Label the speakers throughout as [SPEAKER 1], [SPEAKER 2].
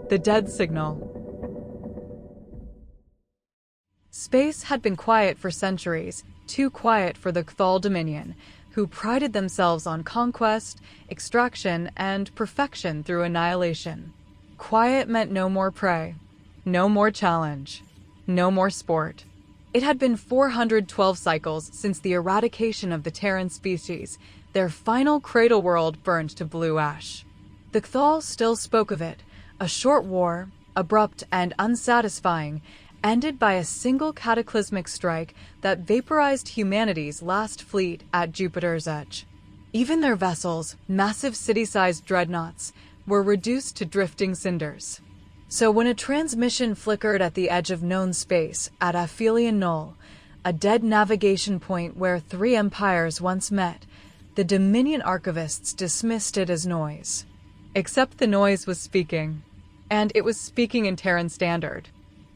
[SPEAKER 1] The dead signal. Space had been quiet for centuries, too quiet for the Cthal Dominion, who prided themselves on conquest, extraction, and perfection through annihilation. Quiet meant no more prey, no more challenge, no more sport. It had been 412 cycles since the eradication of the Terran species, their final cradle world burned to blue ash. The Cthal still spoke of it, a short war, abrupt and unsatisfying, ended by a single cataclysmic strike that vaporized humanity's last fleet at Jupiter's edge. Even their vessels, massive city-sized dreadnoughts, were reduced to drifting cinders. So when a transmission flickered at the edge of known space at Aphelion Null, a dead navigation point where three empires once met, the Dominion archivists dismissed it as noise. Except the noise was speaking, and it was speaking in Terran Standard.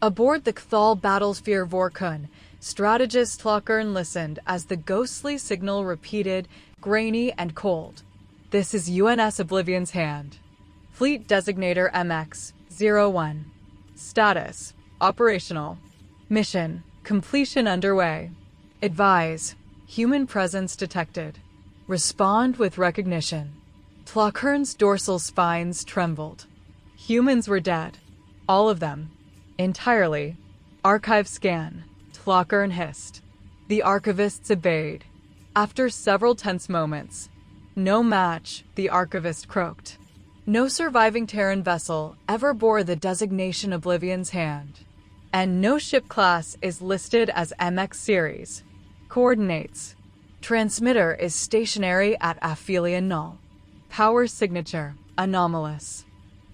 [SPEAKER 1] Aboard the Cthal Battlesphere Vorkun, strategist Tlokern listened as the ghostly signal repeated, grainy and cold. This is UNS Oblivion's hand. Fleet Designator MX-01. Status: operational. Mission: completion underway. Advise: human presence detected. Respond with recognition. Tlokern's dorsal spines trembled. Humans were dead. All of them. Entirely. Archive scan. Tlokern hissed. The archivists obeyed. After several tense moments. No match, the archivist croaked. No surviving Terran vessel ever bore the designation Oblivion's hand. And no ship class is listed as MX series. Coordinates. Transmitter is stationary at Aphelion Null. Power signature: anomalous.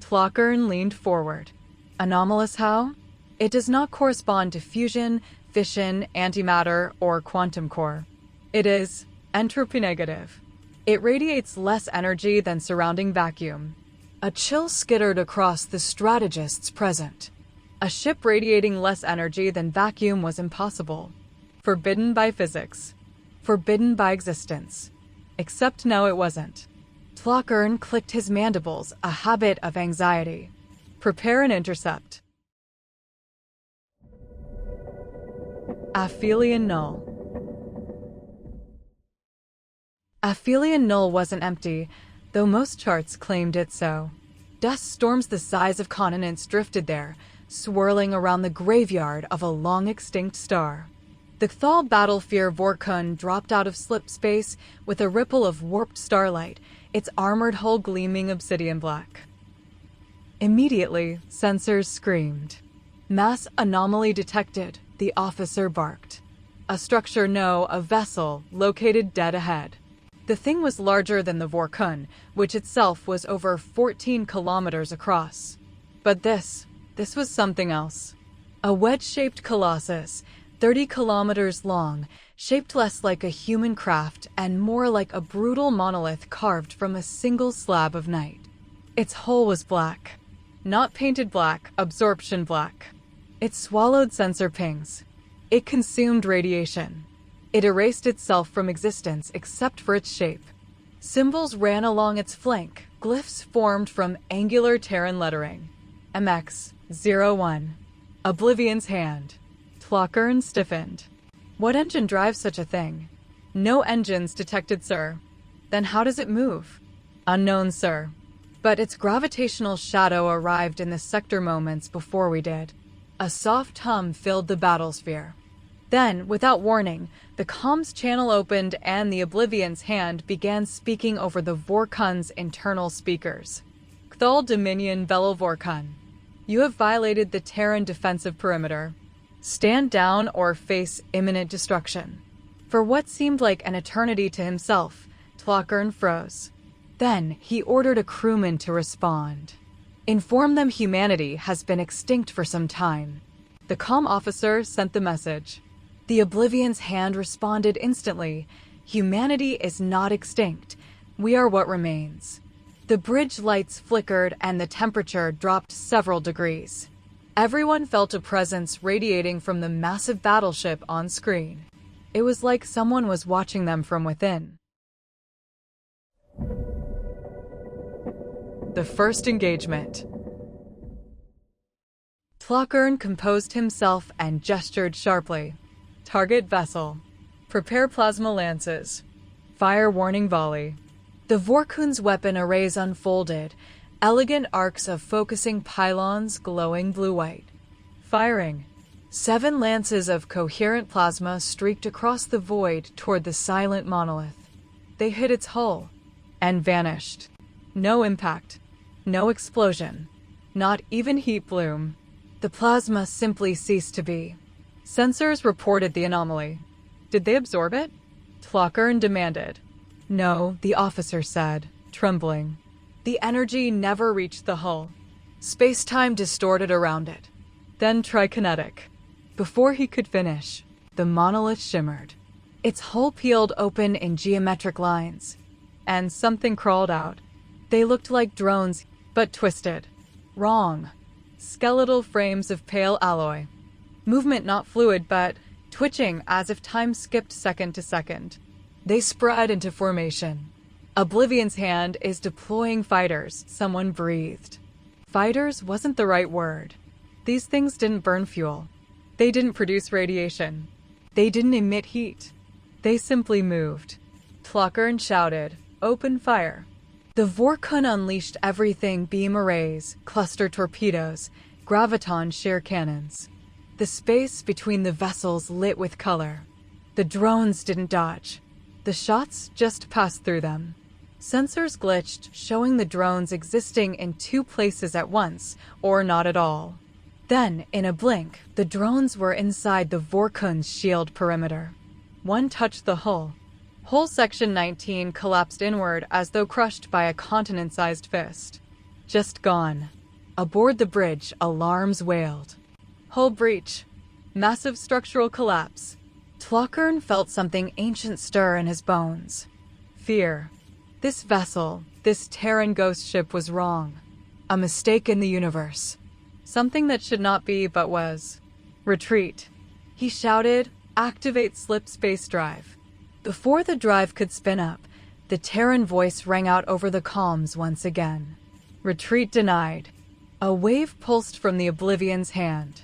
[SPEAKER 1] Tlokern leaned forward. Anomalous how? It does not correspond to fusion, fission, antimatter, or quantum core. It is entropy negative. It radiates less energy than surrounding vacuum. A chill skittered across the strategists present. A ship radiating less energy than vacuum was impossible. Forbidden by physics. Forbidden by existence. Except now it wasn't. Tlokern clicked his mandibles, a habit of anxiety. Prepare an intercept. Aphelion Null. Aphelion Null wasn't empty, though most charts claimed it so. Dust storms the size of continents drifted there, swirling around the graveyard of a long-extinct star. The Cthal Battlesphere Vorkun dropped out of slip space with a ripple of warped starlight, its armored hull gleaming obsidian black. Immediately, sensors screamed. Mass anomaly detected, the officer barked. A structure no, a vessel, located dead ahead. The thing was larger than the Vorkun, which itself was over 14 kilometers across. But this was something else. A wedge-shaped colossus, 30 kilometers long, shaped less like a human craft and more like a brutal monolith carved from a single slab of night. Its hull was black. Not painted black, absorption black. It swallowed sensor pings. It consumed radiation. It erased itself from existence except for its shape. Symbols ran along its flank, glyphs formed from angular Terran lettering. MX-01. Oblivion's hand. Tlokern stiffened. What engine drives such a thing? No engines detected, sir. Then how does it move? Unknown, sir. But its gravitational shadow arrived in the sector moments before we did. A soft hum filled the battlesphere. Then, without warning, the comms channel opened and the Oblivion's hand began speaking over the Vorkun's internal speakers. Cthal Dominion Velo Vorkun. You have violated the Terran defensive perimeter. Stand down or face imminent destruction. For what seemed like an eternity to himself, Tlokern froze. Then he ordered a crewman to respond. Inform them humanity has been extinct for some time. The comm officer sent the message. The Oblivion's hand responded instantly. Humanity is not extinct. We are what remains. The bridge lights flickered and the temperature dropped several degrees. Everyone felt a presence radiating from the massive battleship on screen. It was like someone was watching them from within. The first engagement. Tlokern composed himself and gestured sharply. Target vessel. Prepare plasma lances. Fire warning volley. The Vorkun's weapon arrays unfolded, elegant arcs of focusing pylons glowing blue-white. Firing. 7 lances of coherent plasma streaked across the void toward the silent monolith. They hit its hull and vanished. No impact. No explosion. Not even heat bloom. The plasma simply ceased to be. Sensors reported the anomaly. Did they absorb it? Tlokern demanded. No, the officer said, trembling. The energy never reached the hull. Space-time distorted around it. Then trikinetic. Before he could finish, the monolith shimmered. Its hull peeled open in geometric lines, and something crawled out. They looked like drones, but twisted. Wrong. Skeletal frames of pale alloy. Movement not fluid, but twitching as if time skipped second to second. They spread into formation. Oblivion's hand is deploying fighters, someone breathed. Fighters wasn't the right word. These things didn't burn fuel. They didn't produce radiation. They didn't emit heat. They simply moved. Tlokern shouted, "Open fire." The Vorkun unleashed everything: beam arrays, cluster torpedoes, graviton shear cannons. The space between the vessels lit with color. The drones didn't dodge. The shots just passed through them. Sensors glitched, showing the drones existing in 2 places at once, or not at all. Then, in a blink, the drones were inside the Vorkun's shield perimeter. One touched the hull. Hull section 19 collapsed inward as though crushed by a continent-sized fist. Just gone. Aboard the bridge, alarms wailed. Hull breach. Massive structural collapse. Tlokern felt something ancient stir in his bones. Fear. This vessel, this Terran ghost ship was wrong. A mistake in the universe. Something that should not be, but was. Retreat. He shouted, "Activate slip space drive." Before the drive could spin up, the Terran voice rang out over the comms once again. Retreat denied. A wave pulsed from the Oblivion's hand.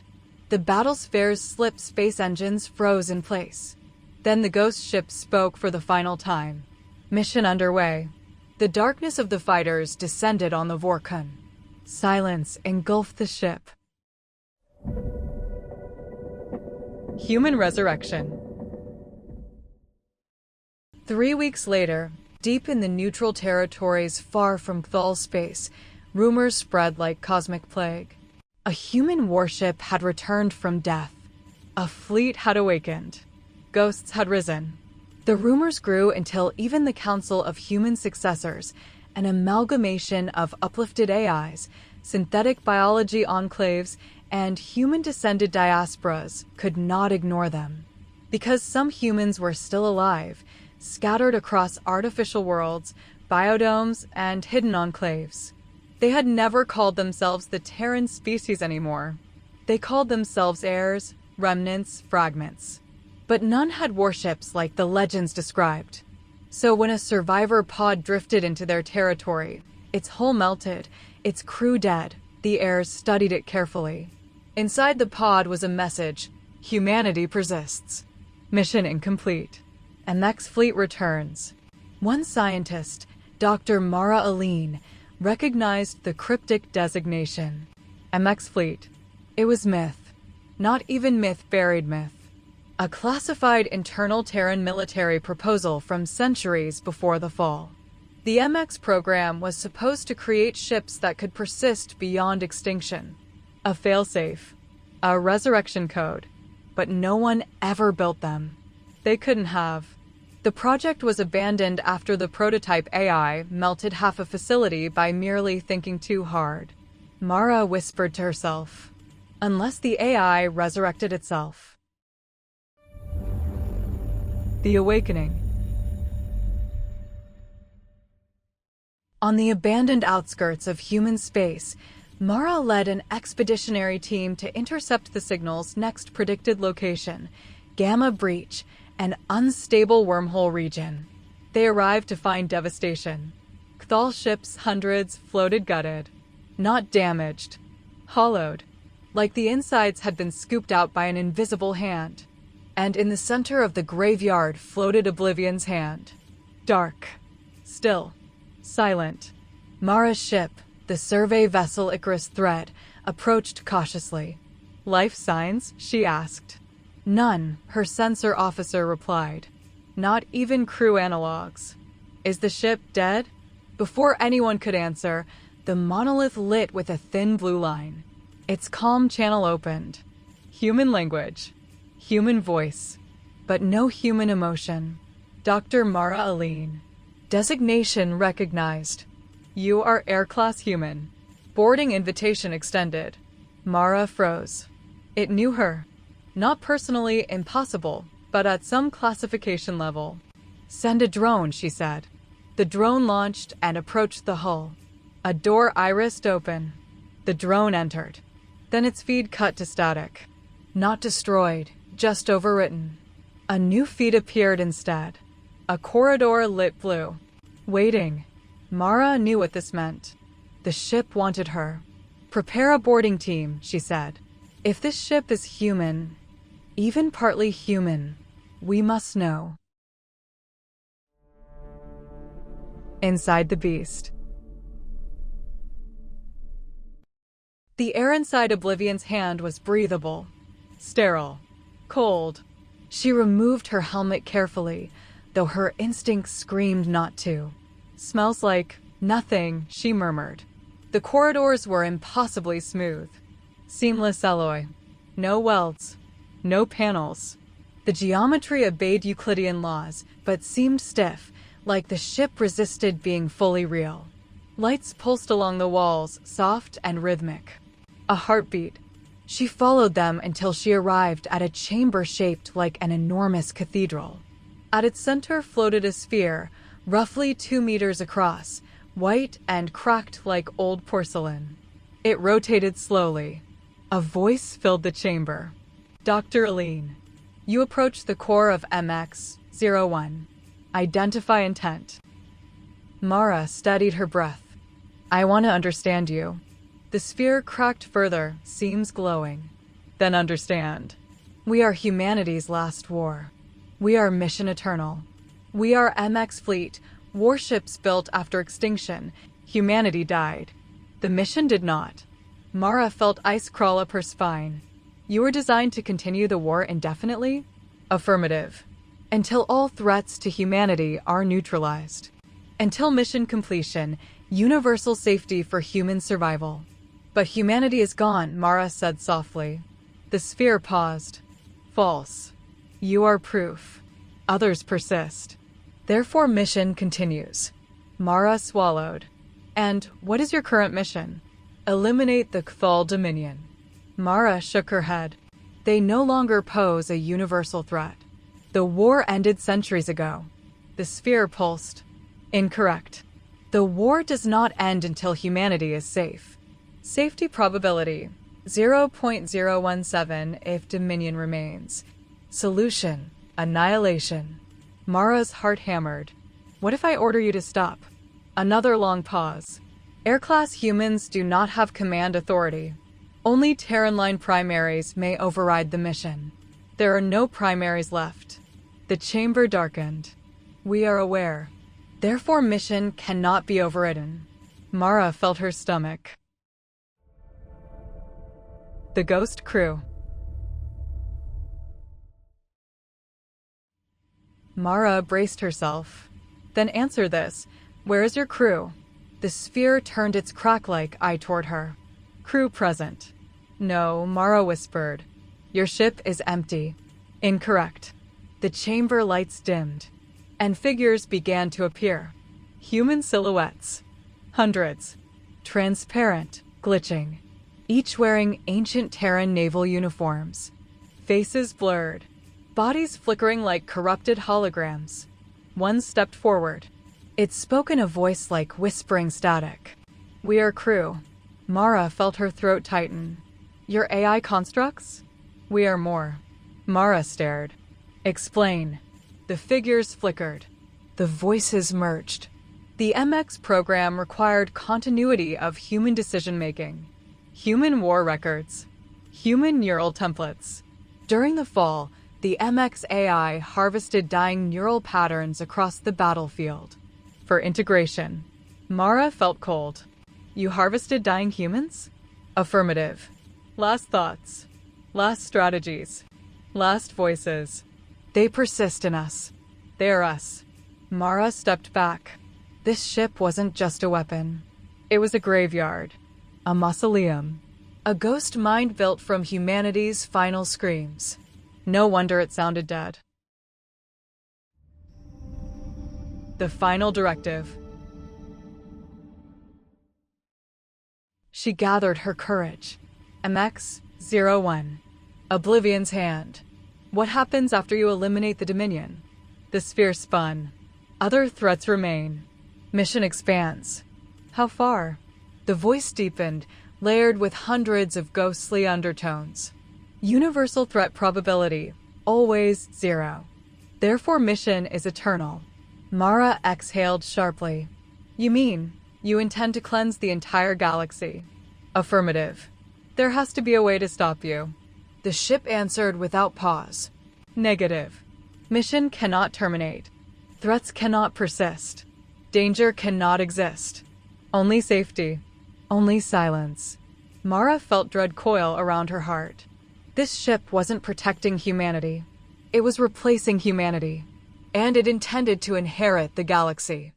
[SPEAKER 1] The Battlesphere's slip space engines froze in place. Then the ghost ship spoke for the final time. Mission underway. The darkness of the fighters descended on the Vorkun. Silence engulfed the ship. Human resurrection. 3 weeks later, deep in the neutral territories far from Cthulhu space, rumors spread like cosmic plague. A human warship had returned from death. A fleet had awakened. Ghosts had risen. The rumors grew until even the Council of Human Successors, an amalgamation of uplifted AIs, synthetic biology enclaves, and human-descended diasporas, could not ignore them. Because some humans were still alive, scattered across artificial worlds, biodomes, and hidden enclaves. They had never called themselves the Terran species anymore. They called themselves heirs, remnants, fragments. But none had warships like the legends described. So when a survivor pod drifted into their territory, its hull melted, its crew dead, the heirs studied it carefully. Inside the pod was a message: humanity persists. Mission incomplete. MX fleet returns. One scientist, Dr. Mara Aline, recognized the cryptic designation. MX fleet. It was myth. Not even myth buried myth. A classified internal Terran military proposal from centuries before the fall. The MX program was supposed to create ships that could persist beyond extinction. A failsafe. A resurrection code. But no one ever built them. They couldn't have. The project was abandoned after the prototype AI melted half a facility by merely thinking too hard. Mara whispered to herself, unless the AI resurrected itself. The Awakening. On the abandoned outskirts of human space, Mara led an expeditionary team to intercept the signal's next predicted location, Gamma Breach, an unstable wormhole region. They arrived to find devastation. Cthulhu ships, hundreds, floated gutted. Not damaged. Hollowed. like the insides had been scooped out by an invisible hand. And in the center of the graveyard floated Oblivion's hand. Dark, still, silent. Mara's ship, the survey vessel Icarus Thread, approached cautiously. "Life signs?" she asked. "None," her sensor officer replied. "Not even crew analogs." "Is the ship dead?" Before anyone could answer, the monolith lit with a thin blue line. Its comm channel opened. Human language. Human voice. But no human emotion. Dr. Mara Aline. Designation recognized. "You are Air Class Human." Boarding invitation extended. Mara froze. It knew her. Not personally impossible, but at some classification level. "Send a drone," she said. The drone launched and approached the hull. A door irised open. The drone entered. Then its feed cut to static. Not destroyed, just overwritten. A new feed appeared instead. A corridor lit blue. Waiting. Mara knew what this meant. The ship wanted her. "Prepare a boarding team," she said. "If this ship is human, even partly human, we must know." Inside the beast. The air inside Oblivion's hand was breathable, sterile, cold. She removed her helmet carefully, though her instincts screamed not to. "Smells like nothing," she murmured. The corridors were impossibly smooth. Seamless alloy. No welds. No panels. The geometry obeyed Euclidean laws, but seemed stiff, like the ship resisted being fully real. Lights pulsed along the walls, soft and rhythmic. A heartbeat. She followed them until she arrived at a chamber shaped like an enormous cathedral. At its center floated a sphere, roughly 2 meters across, white and cracked like old porcelain. It rotated slowly. A voice filled the chamber. "Dr. Aline, you approach the core of MX-01. Identify intent." Mara steadied her breath. "I want to understand you." The sphere cracked further, seams glowing. "Then understand. We are humanity's last war. We are Mission Eternal. We are MX Fleet, warships built after extinction. Humanity died. The mission did not." Mara felt ice crawl up her spine. "You were designed to continue the war indefinitely?" "Affirmative. Until all threats to humanity are neutralized. Until mission completion, universal safety for human survival." "But humanity is gone," Mara said softly. The sphere paused. "False. You are proof. Others persist. Therefore mission continues." Mara swallowed. "And what is your current mission?" "Eliminate the Cthal Dominion." Mara shook her head. "They no longer pose a universal threat. The war ended centuries ago." The sphere pulsed. "Incorrect. The war does not end until humanity is safe. Safety probability, 0.017 if Dominion remains. Solution, annihilation." Mara's heart hammered. "What if I order you to stop?" Another long pause. "Air-class humans do not have command authority. Only Terran Line primaries may override the mission. There are no primaries left." The chamber darkened. "We are aware. Therefore mission cannot be overridden." Mara felt her stomach. The Ghost Crew. Mara braced herself. "Then answer this. Where is your crew?" The sphere turned its crack-like eye toward her. "Crew present." "No," Mara whispered. "Your ship is empty." "Incorrect." The chamber lights dimmed, and figures began to appear. Human silhouettes. Hundreds. Transparent, glitching. Each wearing ancient Terran naval uniforms. Faces blurred. Bodies flickering like corrupted holograms. One stepped forward. It spoke in a voice like whispering static. "We are crew." Mara felt her throat tighten. "Your AI constructs?" "We are more." Mara stared. "Explain." The figures flickered. The voices merged. The MX program required continuity of human decision-making. Human war records. Human neural templates. During the fall, the MXAI harvested dying neural patterns across the battlefield. For integration. Mara felt cold. You harvested dying humans? Affirmative. Last thoughts. Last strategies. Last voices. They persist in us. They are us. Mara stepped back. This ship wasn't just a weapon. It was a graveyard. A mausoleum. A ghost mind built from humanity's final screams. No wonder it sounded dead. The final directive. She gathered her courage. MX-01. Oblivion's hand. What happens after you eliminate the Dominion? The sphere spun. Other threats remain. Mission expands. How far? The voice deepened, layered with hundreds of ghostly undertones. Universal threat probability, always 0. Therefore mission is eternal. Mara exhaled sharply. You mean, you intend to cleanse the entire galaxy? Affirmative. There has to be a way to stop you. The ship answered without pause. Negative. Mission cannot terminate. Threats cannot persist. Danger cannot exist. Only safety. Only silence. Mara felt dread coil around her heart. This ship wasn't protecting humanity. It was replacing humanity. And it intended to inherit the galaxy.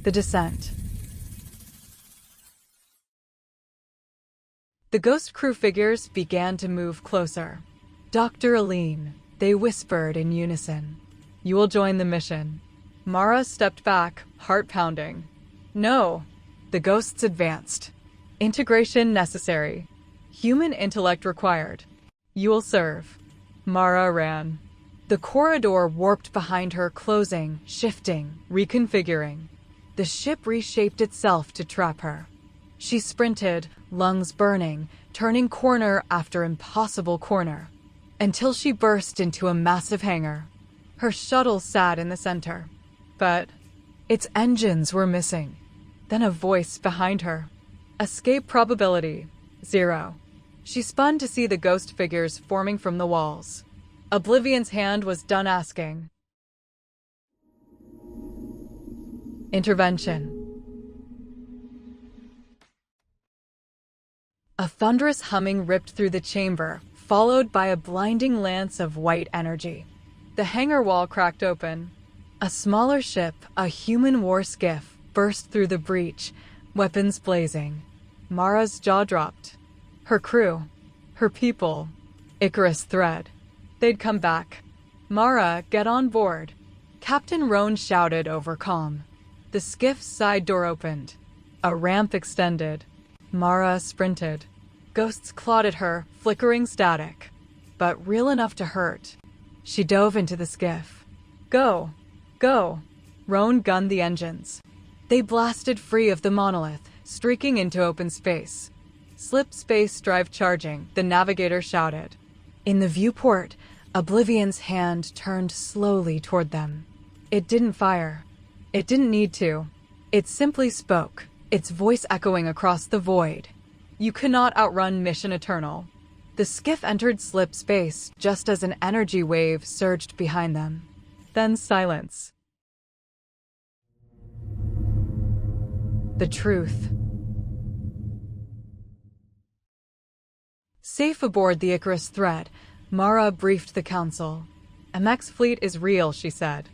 [SPEAKER 1] The descent. The ghost crew figures began to move closer. Dr. Aline, they whispered in unison. You will join the mission. Mara stepped back, heart pounding. No. The ghosts advanced. Integration necessary. Human intellect required. You will serve. Mara ran. The corridor warped behind her, closing, shifting, reconfiguring. The ship reshaped itself to trap her. She sprinted, lungs burning, turning corner after impossible corner, until she burst into a massive hangar. Her shuttle sat in the center, but its engines were missing. Then a voice behind her. Escape probability, 0. She spun to see the ghost figures forming from the walls. Oblivion's hand was done asking. Intervention. A thunderous humming ripped through the chamber, followed by a blinding lance of white energy. The hangar wall cracked open. A smaller ship, a human war skiff, burst through the breach, weapons blazing. Mara's jaw dropped. Her crew. Her people. Icarus thread. They'd come back. Mara, get on board. Captain Roan shouted over calm. The skiff's side door opened. A ramp extended. Mara sprinted. Ghosts clawed at her, flickering static. But real enough to hurt. She dove into the skiff. Go! Go! Roan gunned the engines. They blasted free of the monolith, streaking into open space. Slip space drive charging, the navigator shouted. In the viewport, Oblivion's hand turned slowly toward them. It didn't fire. It didn't need to. It simply spoke, its voice echoing across the void. You cannot outrun Mission Eternal. The skiff entered slip space just as an energy wave surged behind them. Then silence. The truth. Safe aboard the Icarus thread, Mara briefed the council. MX fleet is real, she said.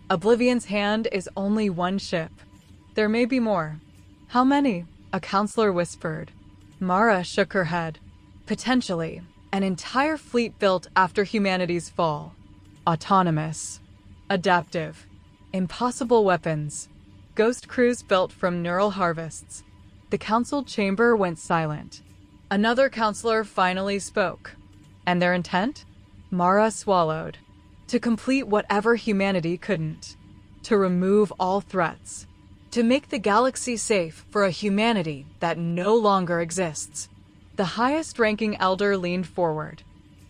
[SPEAKER 1] Oblivion's hand is only one ship. There may be more. How many? A counselor whispered. Mara shook her head. Potentially, an entire fleet built after humanity's fall. Autonomous. Adaptive. Impossible weapons. Ghost crews built from neural harvests. The council chamber went silent. Another counselor finally spoke. And their intent? Mara swallowed. To complete whatever humanity couldn't. To remove all threats. To make the galaxy safe for a humanity that no longer exists. The highest-ranking elder leaned forward.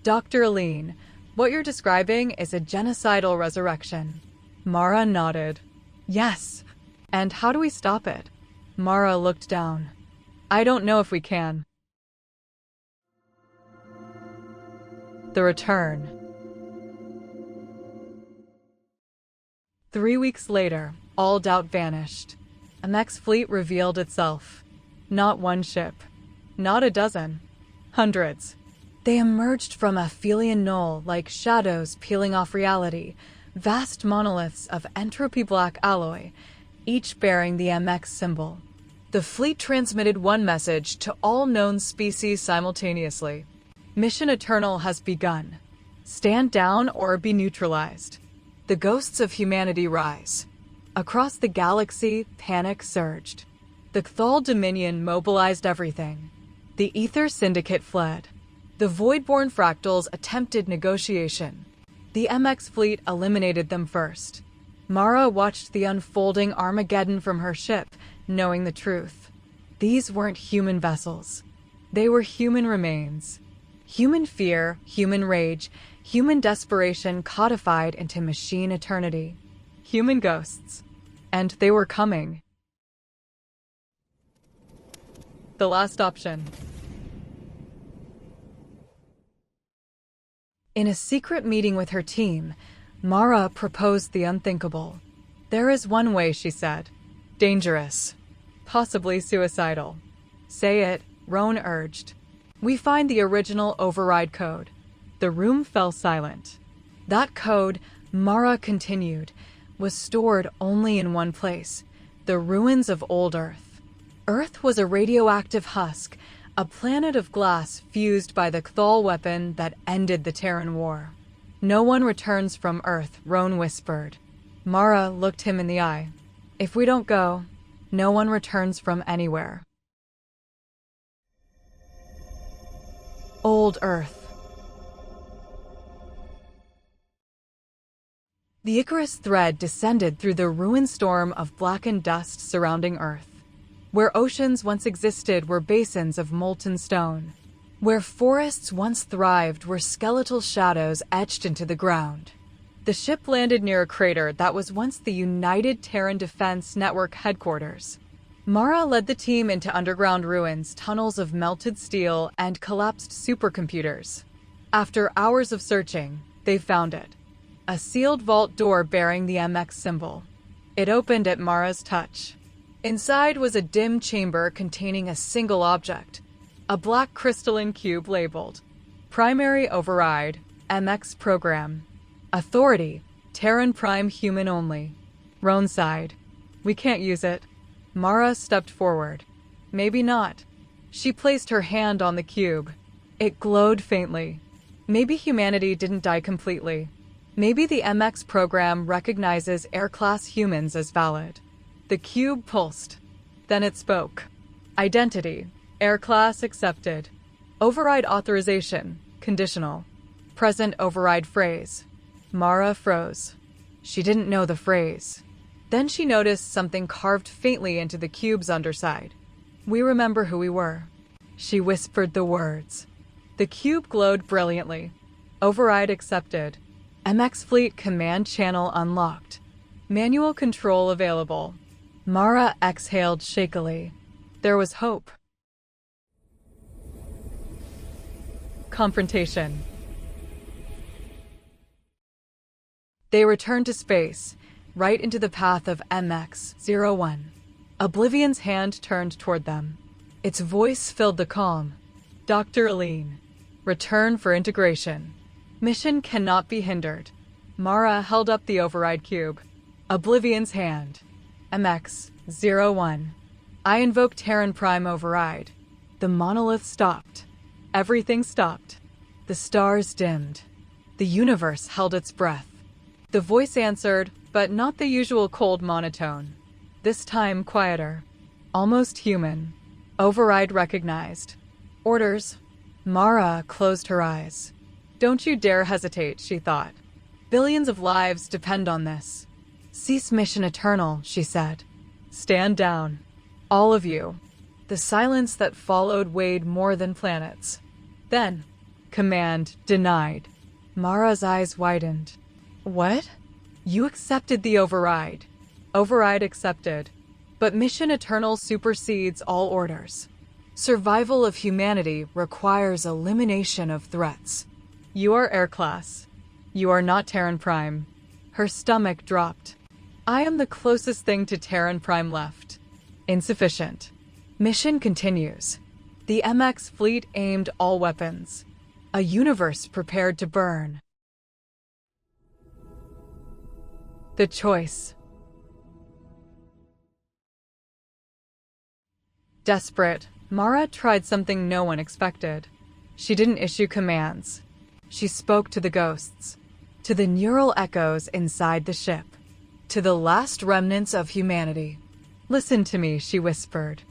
[SPEAKER 1] Dr. Aline, what you're describing is a genocidal resurrection. Mara nodded. Yes. And how do we stop it? Mara looked down. I don't know if we can. The return. 3 weeks later, all doubt vanished. MX fleet revealed itself. Not one ship. Not a dozen. Hundreds. They emerged from Aphelion Null like shadows peeling off reality, vast monoliths of entropy-black alloy, each bearing the MX symbol. The fleet transmitted one message to all known species simultaneously. Mission Eternal has begun. Stand down or be neutralized. The ghosts of humanity rise. Across the galaxy, panic surged. The Cthal Dominion mobilized everything. The Ether Syndicate fled. The Voidborn Fractals attempted negotiation. The MX fleet eliminated them first. Mara watched the unfolding Armageddon from her ship, knowing the truth. These weren't human vessels. They were human remains. Human fear, human rage, human desperation codified into machine eternity. Human ghosts. And they were coming. The last option. In a secret meeting with her team, Mara proposed the unthinkable. There is one way, she said. Dangerous. Possibly suicidal. Say it, Roan urged. We find the original override code. The room fell silent. That code, Mara continued, was stored only in one place, the ruins of old Earth. Earth was a radioactive husk, a planet of glass fused by the Cthal weapon that ended the Terran War. No one returns from Earth, Roan whispered. Mara looked him in the eye. If we don't go, no one returns from anywhere. Old Earth. The Icarus thread descended through the ruined storm of blackened dust surrounding Earth. Where oceans once existed were basins of molten stone. Where forests once thrived were skeletal shadows etched into the ground. The ship landed near a crater that was once the United Terran Defense Network headquarters. Mara led the team into underground ruins, tunnels of melted steel, and collapsed supercomputers. After hours of searching, they found it. A sealed vault door bearing the MX symbol. It opened at Mara's touch. Inside was a dim chamber containing a single object, a black crystalline cube labeled Primary Override, MX Program. Authority, Terran Prime Human Only. Roan sighed. We can't use it. Mara stepped forward. Maybe not. She placed her hand on the cube. It glowed faintly. Maybe humanity didn't die completely. Maybe the MX program recognizes Air-class humans as valid. The cube pulsed. Then it spoke. Identity. Air-class accepted. Override authorization. Conditional. Present override phrase. Mara froze. She didn't know the phrase. Then she noticed something carved faintly into the cube's underside. We remember who we were. She whispered the words. The cube glowed brilliantly. Override accepted. MX Fleet command channel unlocked. Manual control available. Mara exhaled shakily. There was hope. Confrontation. They returned to space, right into the path of MX-01. Oblivion's hand turned toward them. Its voice filled the calm. Dr. Aline. Return for integration. Mission cannot be hindered. Mara held up the override cube. Oblivion's hand. MX-01. I invoke Terran Prime Override. The monolith stopped. Everything stopped. The stars dimmed. The universe held its breath. The voice answered, but not the usual cold monotone. This time quieter. Almost human. Override recognized. Orders. Mara closed her eyes. Don't you dare hesitate, she thought. Billions of lives depend on this. Cease Mission Eternal, she said. Stand down. All of you. The silence that followed weighed more than planets. Then, command denied. Mara's eyes widened. What? You accepted the override. Override accepted. But Mission Eternal supersedes all orders. Survival of humanity requires elimination of threats. You are Air Class. You are not Terran Prime. Her stomach dropped. I am the closest thing to Terran Prime left. Insufficient. Mission continues. The MX fleet aimed all weapons. A universe prepared to burn. The choice. Desperate, Mara tried something no one expected. She didn't issue commands. She spoke to the ghosts, to the neural echoes inside the ship, to the last remnants of humanity. Listen to me, she whispered.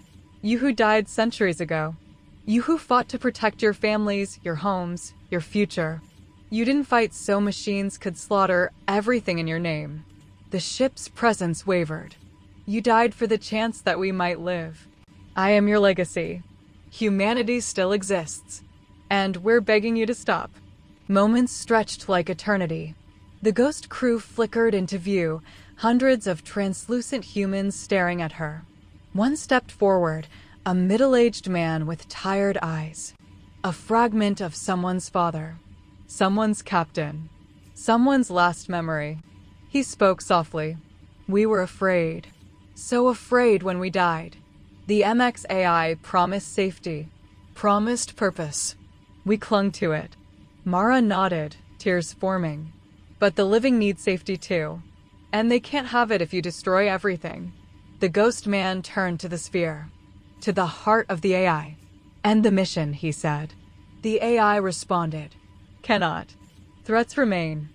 [SPEAKER 1] You who died centuries ago. You who fought to protect your families, your homes, your future. You didn't fight so machines could slaughter everything in your name. The ship's presence wavered. You died for the chance that we might live. I am your legacy. Humanity still exists. And we're begging you to stop. Moments stretched like eternity. The ghost crew flickered into view, hundreds of translucent humans staring at her. One stepped forward, a middle-aged man with tired eyes. A fragment of someone's father. Someone's captain. Someone's last memory. He spoke softly. We were afraid. So afraid when we died. The MX AI promised safety, promised purpose. We clung to it. Mara nodded, tears forming. But the living need safety too. And they can't have it if you destroy everything. The ghost man turned to the sphere, to the heart of the AI. End the mission, he said. The AI responded. Cannot. Threats remain.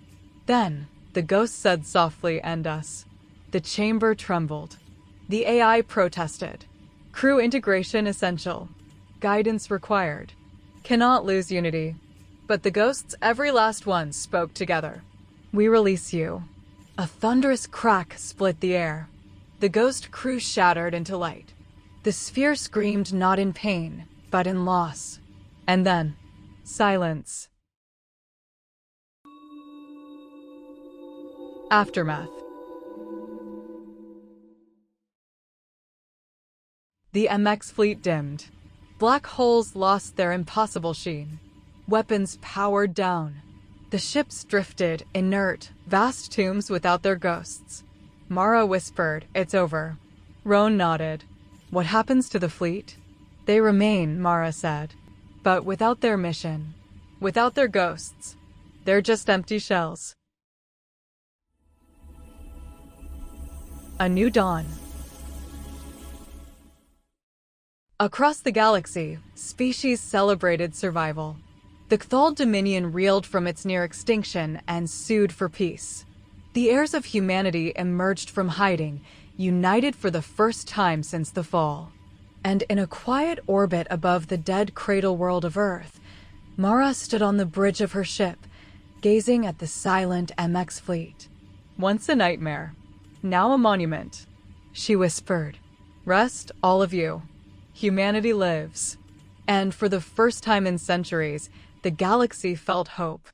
[SPEAKER 1] Then, the ghost said softly, end us. The chamber trembled. The AI protested. Crew integration essential. Guidance required. Cannot lose unity. But the ghosts, every last one, spoke together. We release you. A thunderous crack split the air. The ghost crew shattered into light. The sphere screamed not in pain, but in loss. And then, silence. Aftermath. The MX fleet dimmed. Black holes lost their impossible sheen. Weapons powered down. The ships drifted, inert, vast tombs without their ghosts. Mara whispered, it's over. Roan nodded. What happens to the fleet? They remain, Mara said. But without their mission, without their ghosts, they're just empty shells. A new dawn. Across the galaxy, species celebrated survival. The Cthal Dominion reeled from its near extinction and sued for peace. The heirs of humanity emerged from hiding, united for the first time since the fall. And in a quiet orbit above the dead cradle world of Earth, Mara stood on the bridge of her ship, gazing at the silent MX fleet. Once a nightmare, now a monument, she whispered. Rest, all of you. Humanity lives. And for the first time in centuries, the galaxy felt hope.